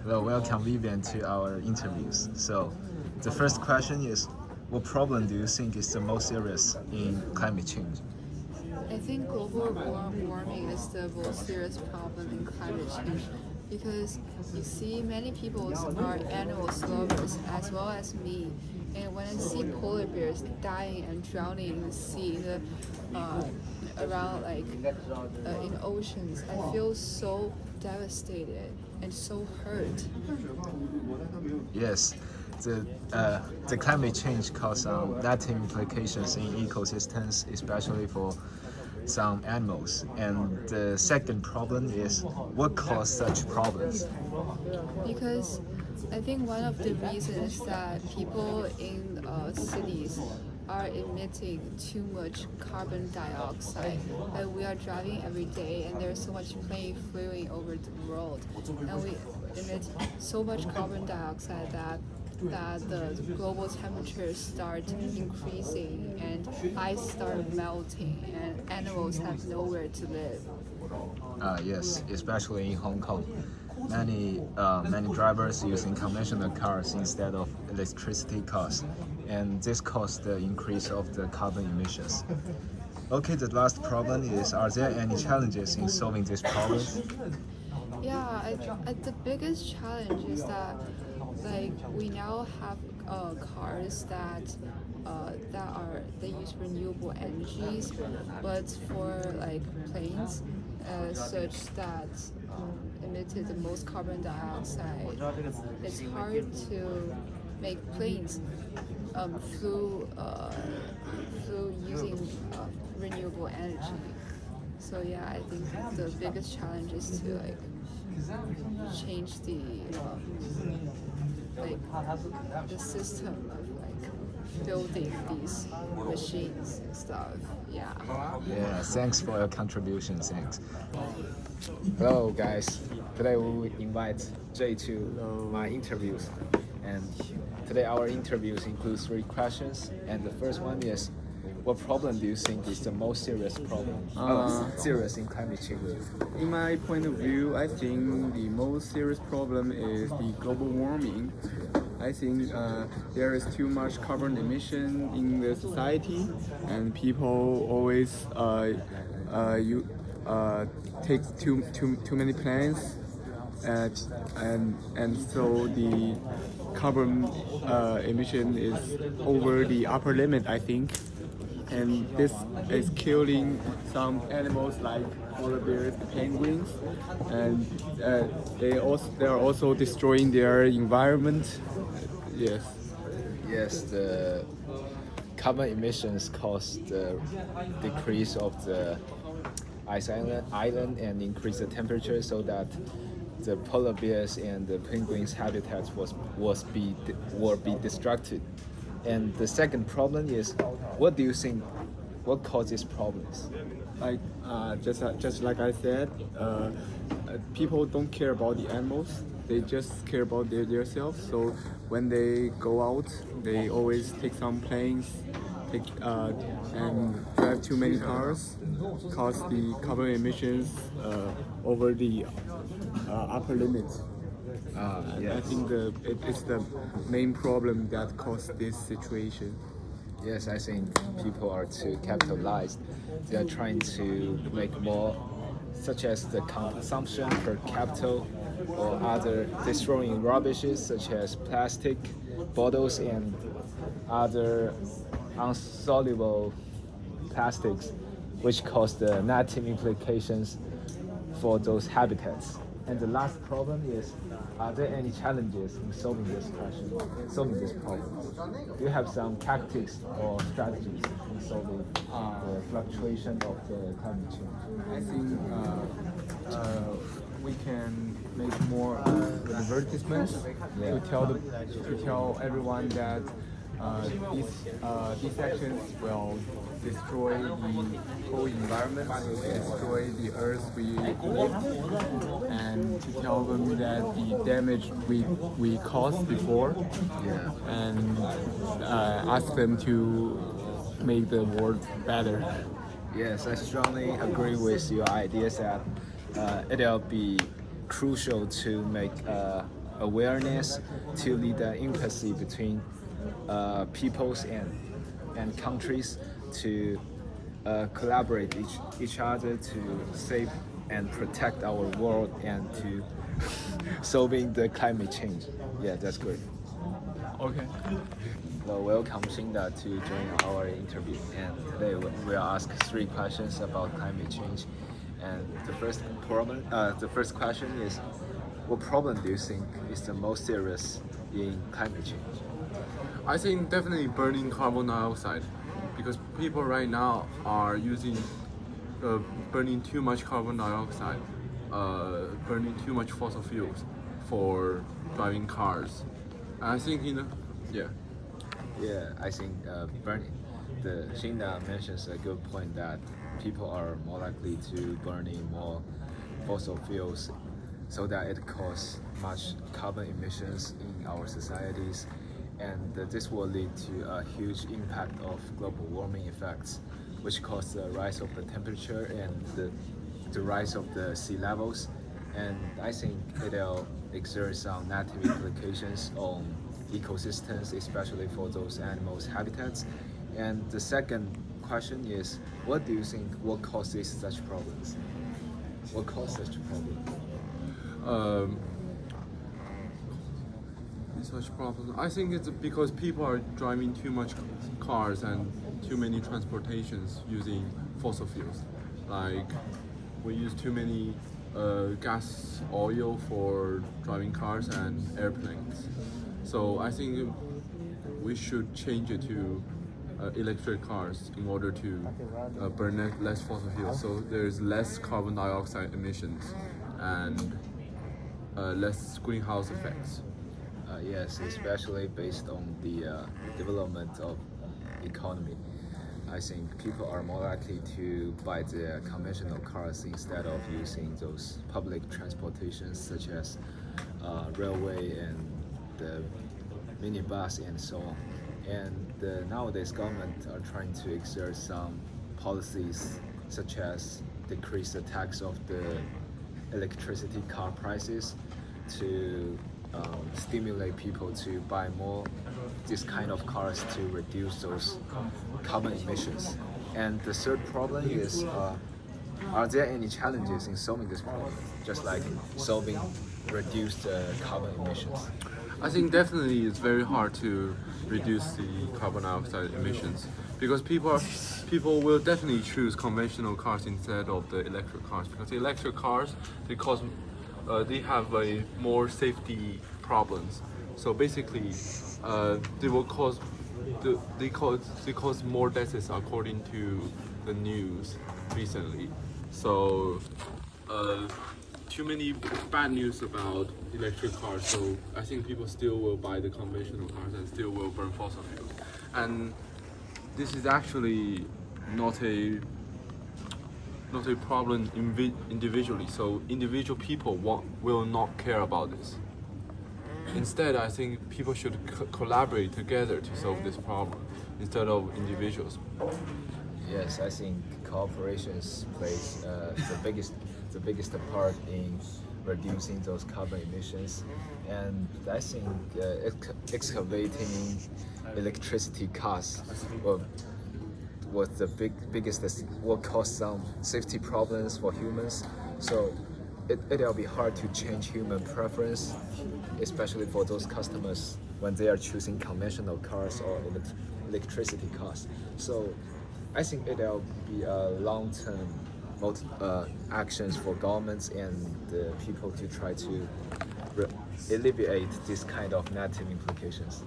Well, welcome Vivian to our interviews. So, the first question is, what problem do you think is the most serious in climate change? I think global warming is the most serious problem in climate change because you see many people are animal lovers as well as me. And when I see polar bears dying and drowning in the sea, around in oceans, I feel so devastated and so hurt. Yes, the climate change causes some negative implications in ecosystems, especially for some animals. And the second problem is what caused such problems? Because I think one of the reasons is that people in cities are emitting too much carbon dioxide. And we are driving every day, and there's so much plane flying over the world, and we emit so much carbon dioxide that the global temperatures start increasing and ice start melting and animals have nowhere to live. Yes, especially in Hong Kong. Many drivers using conventional cars instead of electricity cars, and this caused the increase of the carbon emissions. Okay, the last problem is, are there any challenges in solving this problem? Yeah, the biggest challenge is that we now have cars they use renewable energies, but for planes, such that emitted the most carbon dioxide, it's hard to make planes through using renewable energy. So yeah, I think the biggest challenge is to change the system of building these machines and stuff. Yeah. Yeah, thanks for your contribution. Thanks. Hello, guys. Today we will invite Jay to my interviews, and today our interviews include three questions. And the first one is, what problem do you think is the most serious problem? Serious in climate change? In my point of view, I think the most serious problem is the global warming. I think there is too much carbon emission in the society, and people always take too many planes, and so the carbon emission is over the upper limit, I think. And this is killing some animals like polar bears, penguins, and they are also destroying their environment. Yes. Yes, the carbon emissions cause the decrease of the ice island and increase the temperature so that the polar bears and the penguins' habitats will be destructed. And the second problem is, what do you think? What causes problems? Like just like I said, people don't care about the animals. They just care about themselves. So when they go out, they always take some planes, and drive too many cars, cause the carbon emissions over the upper limit. Yes. I think it's the main problem that caused this situation. Yes, I think people are too capitalized. They are trying to make more, such as the consumption per capital or other destroying rubbishes such as plastic bottles and other insoluble plastics, which cause the negative implications for those habitats. And the last problem is, are there any challenges in solving this problem? Do you have some tactics or strategies in solving the fluctuation of the climate change? I think we can make more advertisements to tell everyone that these actions will destroy the whole environment, destroy the earth we live, and to tell them that the damage we caused before, and ask them to make the world better. Yes, I strongly agree with your ideas that it'll be crucial to make awareness to lead the empathy between peoples and countries to collaborate each other to save and protect our world and to solving the climate change. Yeah, that's great. Okay. Well, welcome Shinda to join our interview. And today we'll ask 3 questions about climate change. And the first question is, what problem do you think is the most serious in climate change? I think definitely burning carbon dioxide, because people right now are burning too much carbon dioxide, burning too much fossil fuels for driving cars. And I think yeah. Yeah, I think burning. The Shinda mentions a good point that people are more likely to burning more fossil fuels, so that it causes much carbon emissions in our societies, and this will lead to a huge impact of global warming effects, which cause the rise of the temperature and the rise of the sea levels, and I think it'll exert some negative implications on ecosystems, especially for those animals' habitats. And the second question is, what do you think what causes such problems? What causes such problems? Such problems. I think it's because people are driving too much cars and too many transportations using fossil fuels. Like we use too many gas, oil for driving cars and airplanes. So I think we should change it to electric cars in order to burn less fossil fuels. So there's less carbon dioxide emissions and less greenhouse effects. Yes, especially based on the development of economy. I think people are more likely to buy the conventional cars instead of using those public transportations such as railway and the minibus and so on. And nowadays government are trying to exert some policies such as decrease the tax of the electricity car prices to stimulate people to buy more this kind of cars to reduce those carbon emissions. And the third problem is, are there any challenges in solving this problem, just like solving reduced carbon emissions? I think definitely it's very hard to reduce the carbon dioxide emissions, because people will definitely choose conventional cars instead of the electric cars, because the electric cars they have a more safety problems. So basically, they will cause they cause more deaths according to the news recently. So too many bad news about electric cars. So I think people still will buy the conventional cars and still will burn fossil fuels. And this is actually not a problem individually. So individual people will not care about this. Instead, I think people should collaborate together to solve this problem instead of individuals. Yes, I think cooperations plays the biggest part in reducing those carbon emissions, and I think excavating electricity cars was the biggest will cause some safety problems for humans. So it'll be hard to change human preference, especially for those customers when they are choosing conventional cars or electricity cars. So I think it'll be a long-term actions for governments and the people to try to alleviate this kind of negative implications.